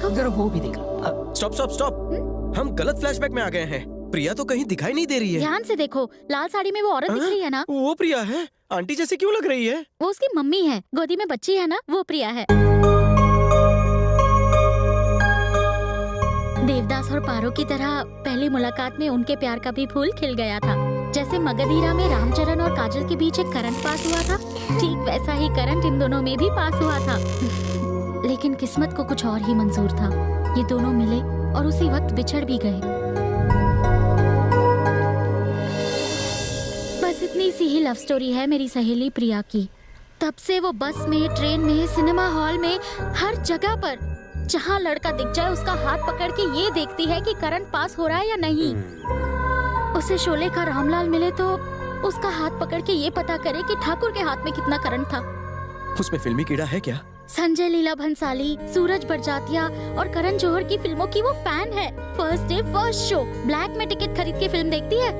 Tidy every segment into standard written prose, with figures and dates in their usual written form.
देखो। जरा वो भी देखो। स्टॉप स्टॉप स्टॉप, हम गलत फ्लैशबैक में आ गए हैं। प्रिया तो कहीं दिखाई नहीं दे रही है। ध्यान से देखो, लाल साड़ी में वो औरत दिख रही है ना, वो प्रिया है? आंटी जैसे क्यों लग रही है? वो उसकी मम्मी है, गोदी में बच्ची है ना, वो प्रिया है। देवदास और पारो की तरह पहली मुलाकात में उनके प्यार का भी फूल खिल गया था। जैसे मगधीरा में रामचरण और काजल के बीच एक करंट पास हुआ था, ठीक वैसा ही करंट इन दोनों में भी पास हुआ था। लेकिन किस्मत को कुछ और ही मंजूर था। ये दोनों मिले और उसी वक्त बिछड़ भी गए। बस इतनी सी ही लव स्टोरी है मेरी सहेली प्रिया की। तब से वो बस में, ट्रेन में, सिनेमा हॉल में, हर जगह पर जहाँ लड़का दिख जाए उसका हाथ पकड़ के ये देखती है कि करंट पास हो रहा है या नहीं। उसे शोले का रामलाल मिले तो उसका हाथ पकड़ के ये पता करे कि ठाकुर के हाथ में कितना करंट था। उसमें फिल्मी कीड़ा है क्या? संजय लीला भंसाली, सूरज बड़जात्या और करण जौहर की फिल्मों की वो फैन है। First day first show, black में टिकट खरीद के फिल्म देखती है।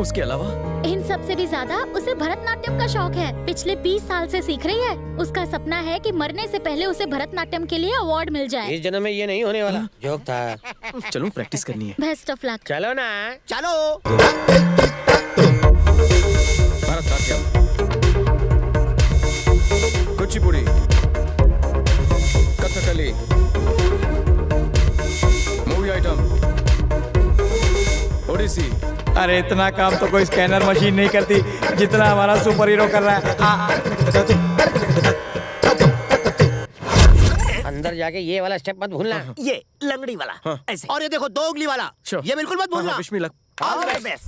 उसके अलावा इन सब से भी ज्यादा उसे भरतनाट्यम का शौक है। पिछले 20 साल से सीख रही है। उसका सपना है कि मरने से पहले उसे भरतनाट्यम के लिए अवार्ड मिल जाए। इस जन्म में ये नहीं होने वाला, जोक था। चलो प्रैक्टिस करनी है। Best of luck. चलो ना, चलो। Bharatanatyam, Kuchipudi, Kathakali, movie item, Odissi. अरे इतना काम तो कोई स्कैनर मशीन नहीं करती जितना हमारा सुपर हीरो कर रहा है। अंदर जाके ये वाला स्टेप मत भूलना। ये लंगड़ी वाला। हाँ। ऐसे। और ये देखो 2 उंगली वाला। Sure. ये बिल्कुल मत भूलना। Wish me luck. All the best.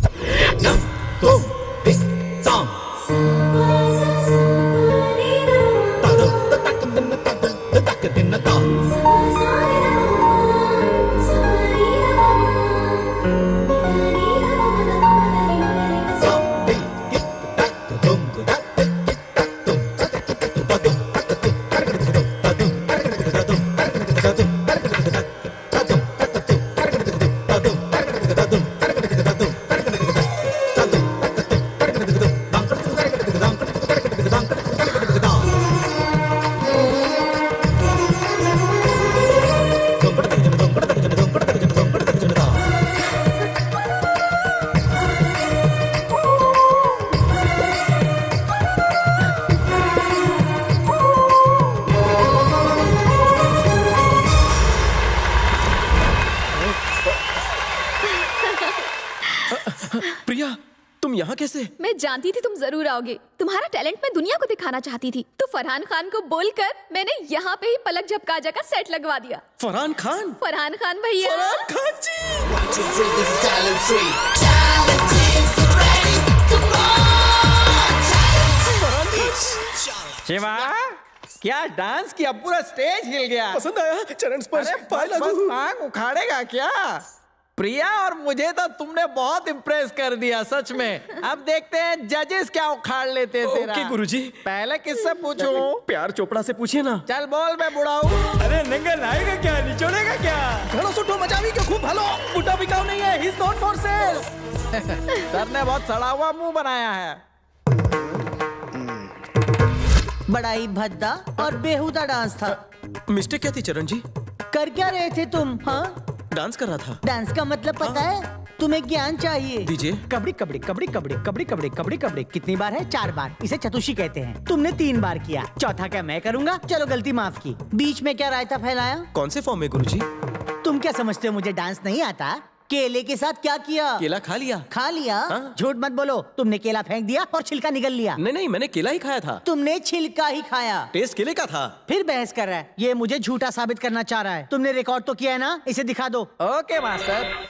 Priya, तुम यहाँ कैसे? मैं जानती थी तुम जरूर आओगे। तुम्हारा टैलेंट मैं दुनिया को दिखाना चाहती थी, तो फरहान खान को बोलकर मैंने यहाँ पे ही पलक झपकाजा का सेट लगवा दिया। फरहान खान? फरहान खान भैया। फरहान खान जी! शिवा, क्या डांस किया, पूरा स्टेज हिल गया। पसंद आया? चरण स्पर्श, अरे पाय बस लागू। मांग उखाड़ेगा क्या? प्रिया और मुझे तो तुमने बहुत इम्प्रेस कर दिया सच में। अब देखते हैं जजेस क्या उखाड़ लेते हैं तेरा। ओके गुरुजी। पहले किससे पूछूं? प्यार चोपड़ा से पूछिए ना। चल बोल, मैं बुढ़ा हूँ। अरे नंगल आएगा क्या, निचोड़ेगा क्या? घड़ो सुटो मचावी के खूब भालो, बूटा बिकाऊ नहीं है, he is not for sale. Sir ने बहुत सड़ा हुआ मुंह बनाया है। बड़ा ही भद्दा और बेहुदा डांस था। मिस्टेक क्या थी चरण जी? कर क्या रहे थे तुम? हाँ, डांस कर रहा था। डांस का मतलब पता है? तुम्हें ज्ञान चाहिए। दीजिए। कबड्डी कबड्डी कबड्डी कबड्डी कबड्डी कबड्डी कबड्डी कबड्डी कितनी बार है? 4 बार। इसे चतुशी कहते हैं। तुमने 3 बार किया, चौथा क्या मैं करूंगा? चलो गलती माफ की। बीच में क्या रायता फैलाया? कौन से फॉर्म में गुरुजी? तुम क्या समझते हो मुझे डांस नहीं आता? केले के साथ क्या किया? केला खा लिया। खा लिया? हाँ। झूठ मत बोलो। तुमने केला फेंक दिया और छिलका निगल लिया। नहीं नहीं, मैंने केला ही खाया था। तुमने छिलका ही खाया। टेस्ट केले का था। फिर बहस कर रहा है। ये मुझे झूठा साबित करना चाह रहा है। तुमने रिकॉर्ड तो किया है ना, इसे दिखा दो। Okay master.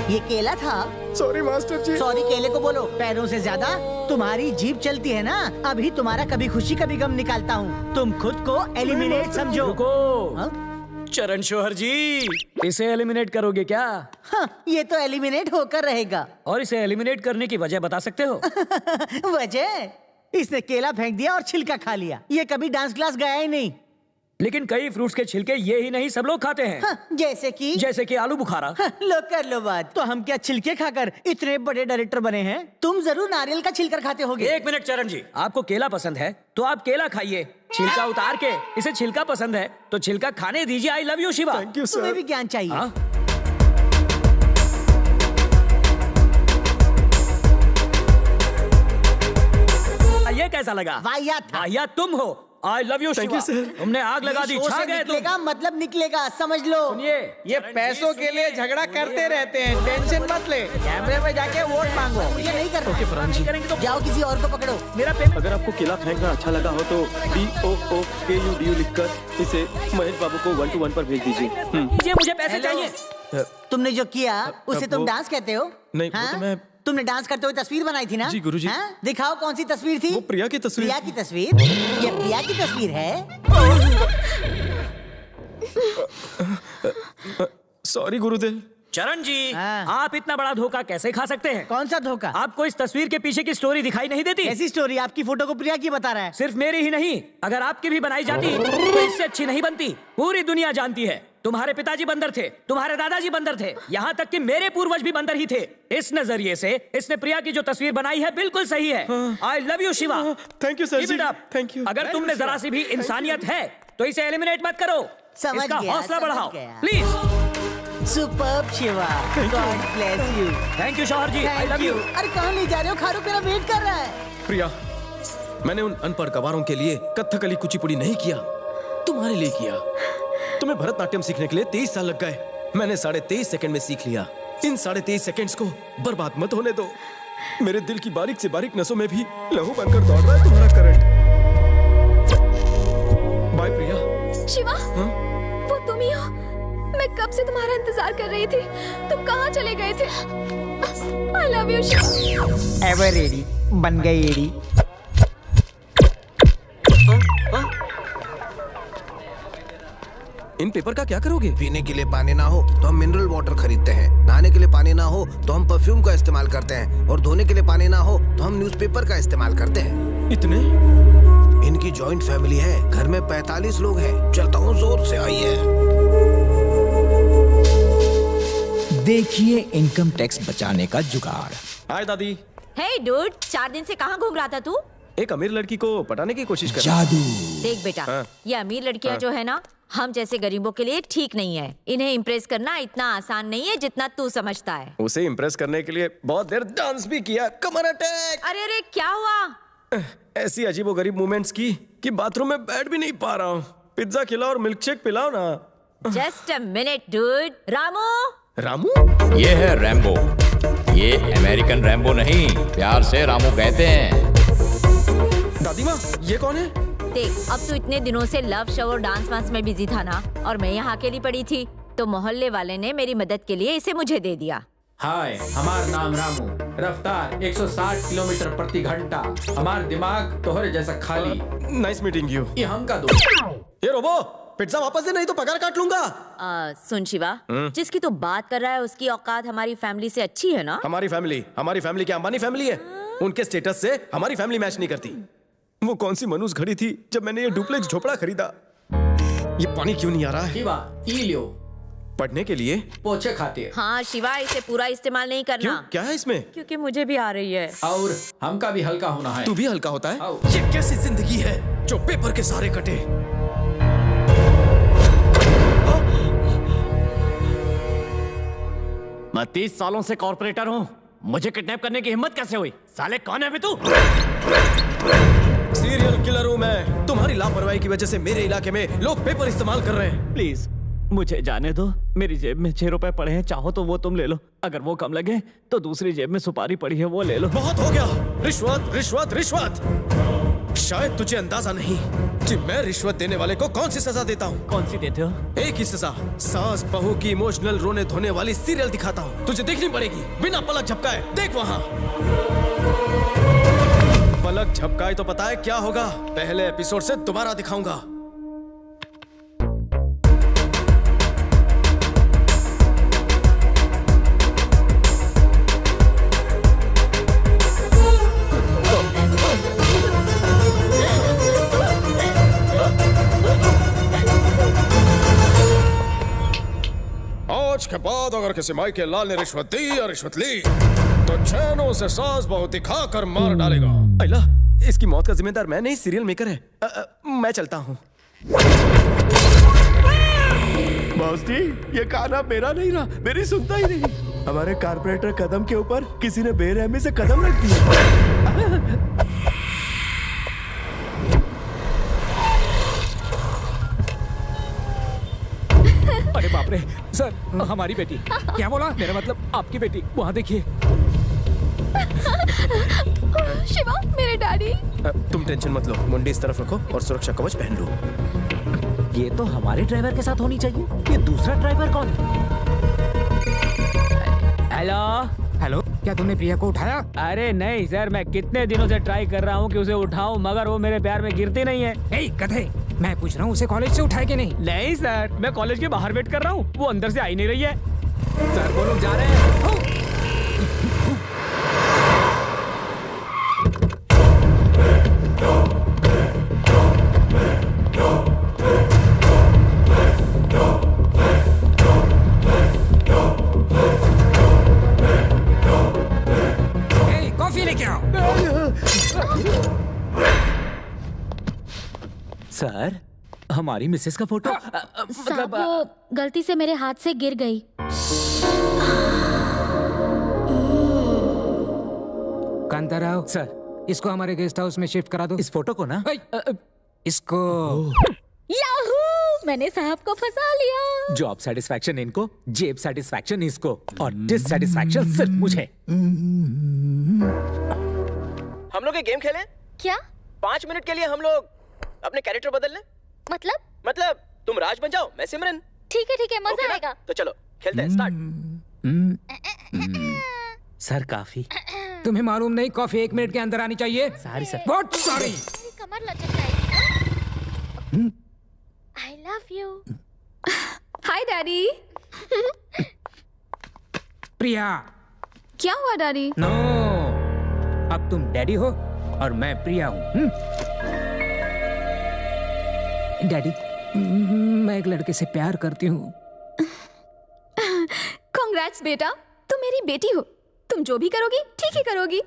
ये केला था। सॉरी मास्टर जी। सॉरी केले को बोलो, पैरों से ज्यादा तुम्हारी जीभ चलती है ना। अभी तुम्हारा कभी खुशी कभी गम निकालता हूँ। तुम खुद को एलिमिनेट समझो। रुको। हाँ? चरण शोहर जी, इसे एलिमिनेट करोगे क्या? हाँ, ये तो एलिमिनेट होकर रहेगा। और इसे एलिमिनेट करने की वजह बता सकते हो? वजह? इसने केला फेंक दिया और छिलका खा लिया। ये कभी डांस क्लास गया ही नहीं। लेकिन कई फ्रूट्स के छिलके ये ही नहीं सब लोग खाते हैं। हाँ, जैसे कि आलू बुखारा। हाँ, लो कर लो बात। तो हम क्या छिलके खाकर इतने बड़े डायरेक्टर बने हैं? तुम जरूर नारियल का छिलकर खाते होगे। एक मिनट चरण जी, आपको केला पसंद है तो आप केला खाइए, छिलका उतार के। इसे छिलका पसंद है तो छिलका खाने दीजिए। आई love you Shiva. Thank you तुम्हें सर। भी ज्ञान चाहिए। हाँ? ये कैसा लगा? वाहियात था। वाहियात तुम हो। आई love you Thank you, Shiva. sir. तुमने आग लगा दी, शोर छा से गए तुम। निकलेगा मतलब निकलेगा, समझ लो। ये पैसों के लिए झगड़ा करते रहते हैं, टेंशन मत ले। कैमरे में जाके वोट मांगो। ये नहीं करना। ओके फरहान जी, करेंगे तो जाओ किसी और को पकड़ो। मेरा पेमेंट। अगर आपको केला फेंकना अच्छा लगा हो तो DOOKUDU लिखकर इसे महेश बाबू को 1 to 1 पर भेज दीजिए। मुझे पैसे चाहिए। तुमने जो किया उसे तुम वो- डांस कहते हो? नहीं, वो हाँ? तो मैं- तुमने डांस करते हुए तस्वीर बनाई थी ना? जी, गुरुजी। हाँ? दिखाओ कौन सी तस्वीर थी? वो प्रिया की तस्वीर। प्रिया की तस्वीर? ये प्रिया की तस्वीर है? सॉरी गुरुदेव। चरण जी, हाँ। आप इतना बड़ा धोखा कैसे खा सकते हैं? कौन सा धोखा? आपको इस तस्वीर के पीछे की स्टोरी दिखाई नहीं देती? ऐसी स्टोरी आपकी फोटो को प्रिया की बता रहा है। सिर्फ मेरी ही नहीं, अगर आपकी भी बनाई जाती तो इससे अच्छी नहीं बनती। पूरी दुनिया जानती है तुम्हारे पिताजी बंदर थे, तुम्हारे दादाजी बंदर थे, यहाँ तक कि मेरे पूर्वज भी बंदर ही थे। इस नजरिए से इसने प्रिया की जो तस्वीर बनाई है बिल्कुल सही है। I love you Shiva. Thank you sir Keep ji, it up. Thank you. अगर तुम में जरा सी भी इंसानियत है तो इसे एलिमिनेट मत करो। समझ इसका गया, हौसला समझ बढ़ाओ गया। Please. Superb Shiva, God bless you. Thank you शौहर जी, आई लव यू। अरे कहाँ ले जा रहे हो? खारू मेरा वेट कर रहा है। प्रिया, मैंने उन अनपढ़ गवारों के लिए कथकली कुचिपुड़ी नहीं किया, तुम्हारे लिए किया। तुम्हें भरतनाट्यम सीखने के लिए 23 साल लग गए, मैंने 23.5 सेकंड में सीख लिया। इन 23.5 सेकंड्स को बर्बाद मत होने दो। मेरे दिल की बारीक से बारीक नसों में भी लहू बनकर दौड़ रहा है तुम्हारा करंट। बाय प्रिया। शिवा, वो तुम ही हो? मैं कब से तुम्हारा इंतजार कर रही थी। तुम कहाँ चले गए थे? आई love you Shiva. Ever ready, बन गई एडी। इन पेपर का क्या करोगे? पीने के लिए पानी ना हो तो हम मिनरल वाटर खरीदते हैं, नहाने के लिए पानी ना हो तो हम परफ्यूम का इस्तेमाल करते हैं, और धोने के लिए पानी ना हो तो हम न्यूज़पेपर का इस्तेमाल करते हैं। इतने? इनकी जॉइंट फैमिली है, घर में 45 लोग हैं। चलता हूँ, जोर से आइए। देखिए इनकम टैक्स बचाने का जुगाड़। हाय दादी। हे डूड, 4 दिन से कहाँ घूम रहा था तू? एक अमीर लड़की को पटाने की कोशिश कर। जादू। देख बेटा, हाँ। ये अमीर लड़कियां हाँ। जो है ना, हम जैसे गरीबों के लिए ठीक नहीं है। इन्हें इम्प्रेस करना इतना आसान नहीं है जितना तू समझता है। उसे इम्प्रेस करने के लिए बहुत देर डांस भी किया, कमर अटैक। अरे अरे क्या हुआ? ऐसी अजीबोगरीब मूवमेंट्स की कि बाथरूम में बैठ भी नहीं पा रहा हूँ। पिज्जा खिलाओ और मिल्क शेक पिलाओ ना। Just a minute dude. Ramu, Ramu? ये है रैम्बो। ये अमेरिकन रैम्बो नहीं, प्यार से रामू कहते हैं। दादी माँ, ये कौन है? देख, अब तू इतने दिनों से लव शो और डांस वांस में बिजी था ना, और मैं यहाँ अकेली पड़ी थी, तो मोहल्ले वाले ने मेरी मदद के लिए इसे मुझे दे दिया। हाय, हमारा नाम रामू, रफ्तार 160 किलोमीटर प्रति घंटा, हमारा दिमाग तोहरे जैसा खाली। Nice meeting you. ये हम का दोस्त। ये रोबो, पिज्जा वापस दे नहीं तो पगार काट लूंगा। सुन शिवा, जिसकी तू बात कर रहा है उसकी औकात हमारी फैमिली से अच्छी है ना? हमारी फैमिली क्या अंबानी फैमिली है? उनके स्टेटस से हमारी फैमिली मैच नहीं करती। वो कौन सी मनुष्य घड़ी थी जब मैंने ये डुप्लेक्स झोपड़ा खरीदा। ये पानी क्यों नहीं आ रहा है? शिवा, ई लियो। पढ़ने के लिए? पोछे खाते। हाँ शिवा, इसे पूरा इस्तेमाल नहीं करना। क्यों? क्या है इसमें? क्योंकि मुझे भी आ रही है। और हमका भी हल्का होना है। तू भी हल्का होता है? आओ। ये कैसी जिंदगी है जो पेपर के सारे कटे। मैं 30 सालों से कॉर्पोरेटर हूँ, मुझे किडनैप करने की हिम्मत कैसे हुई? साले कौन है बे तू? सीरियल किलर हूँ मैं। तुम्हारी लापरवाही की वजह से मेरे इलाके में लोग पेपर इस्तेमाल कर रहे हैं। प्लीज मुझे जाने दो। मेरी जेब में 6 रुपए पड़े हैं, चाहो तो वो तुम ले लो। अगर वो कम लगे तो दूसरी जेब में सुपारी पड़ी है, वो ले लो। बहुत हो गया। रिश्वत रिश्वत रिश्वत। शायद तुझे अंदाजा नहीं कि मैं रिश्वत देने वाले को कौन सी सजा देता हूँ। कौन सी देते हो? एक ही सजा, सास बहू की इमोशनल रोने धोने वाली सीरियल दिखाता हूँ। तुझे देखनी पड़ेगी बिना पलक झपकाए। देख वहाँ। पलक झपकाए तो पता है क्या होगा? पहले एपिसोड से दोबारा दिखाऊंगा। बाद अगर किसी माई के लाल ने रिश्वत दी या रिश्वत ली तो चैनों से सास बहुत दिखा कर मार डालेगा। अल्लाह, इसकी मौत का जिम्मेदार मैं नहीं, सीरियल मेकर है। मैं चलता हूँ। बॉस जी, ये गाना मेरा नहीं रहा, मेरी सुनता ही नहीं। हमारे कारपोरेटर कदम के ऊपर किसी ने बेरहमी से कदम रख दिया। अरे बाप रे सर, हमारी बेटी। क्या बोला? मेरा मतलब आपकी बेटी। वहाँ देखिए। शिवा, मेरे डैडी। तुम टेंशन मत लो, मुंडी इस तरफ रखो और सुरक्षा कवच पहन लो। ये तो हमारे ड्राइवर के साथ होनी चाहिए। ये दूसरा ड्राइवर कौन है? हेलो हेलो, क्या तुमने प्रिया को उठाया? अरे नहीं सर, मैं कितने दिनों से ट्राई कर रहा हूँ कि उसे उठाऊं, मगर वो मेरे प्यार में गिरती नहीं है। कथे, मैं पूछ रहा हूँ उसे कॉलेज से उठाए कि नहीं? नहीं सर, मैं कॉलेज के बाहर वेट कर रहा हूँ, वो अंदर से आई नहीं रही है। सर वो लोग जा रहे हैं। कॉफी लेके आओ। सर, हमारी मिसेस का फोटो साहब, वो गलती से मेरे हाथ से गिर गई। कांताराव सर, इसको हमारे गेस्ट हाउस में शिफ्ट करा दो। इस फोटो को ना। इसको याहू! मैंने साहब को फंसा लिया। जॉब सेटिस्फैक्शन इनको, जेब सेटिस्फैक्शन इसको, और डिससेटिस्फैक्शन सिर्फ मुझे। हम लोग एक गेम खेलें? क्या? 5 मिनट के लिए हम लोग अपने कैरेक्टर बदल लें। मतलब तुम राज बन जाओ, मैं सिमरन। ठीक है, मजा आएगा। तो चलो खेलते हैं, स्टार्ट। सर काफी। तुम्हें मालूम नहीं कॉफी 1 मिनट के अंदर आनी चाहिए? Sorry sir. What sorry? कमर लचक जाएगी। I love you. Hi daddy. Priya. क्या हुआ डैडी? नो, अब तुम डैडी हो और मैं प्रिया हूँ। डैडी, मैं एक लड़के से प्यार करती हूँ। कांग्रेट्स बेटा, तुम मेरी बेटी हो। तुम जो भी करोगी ठीक ही करोगी।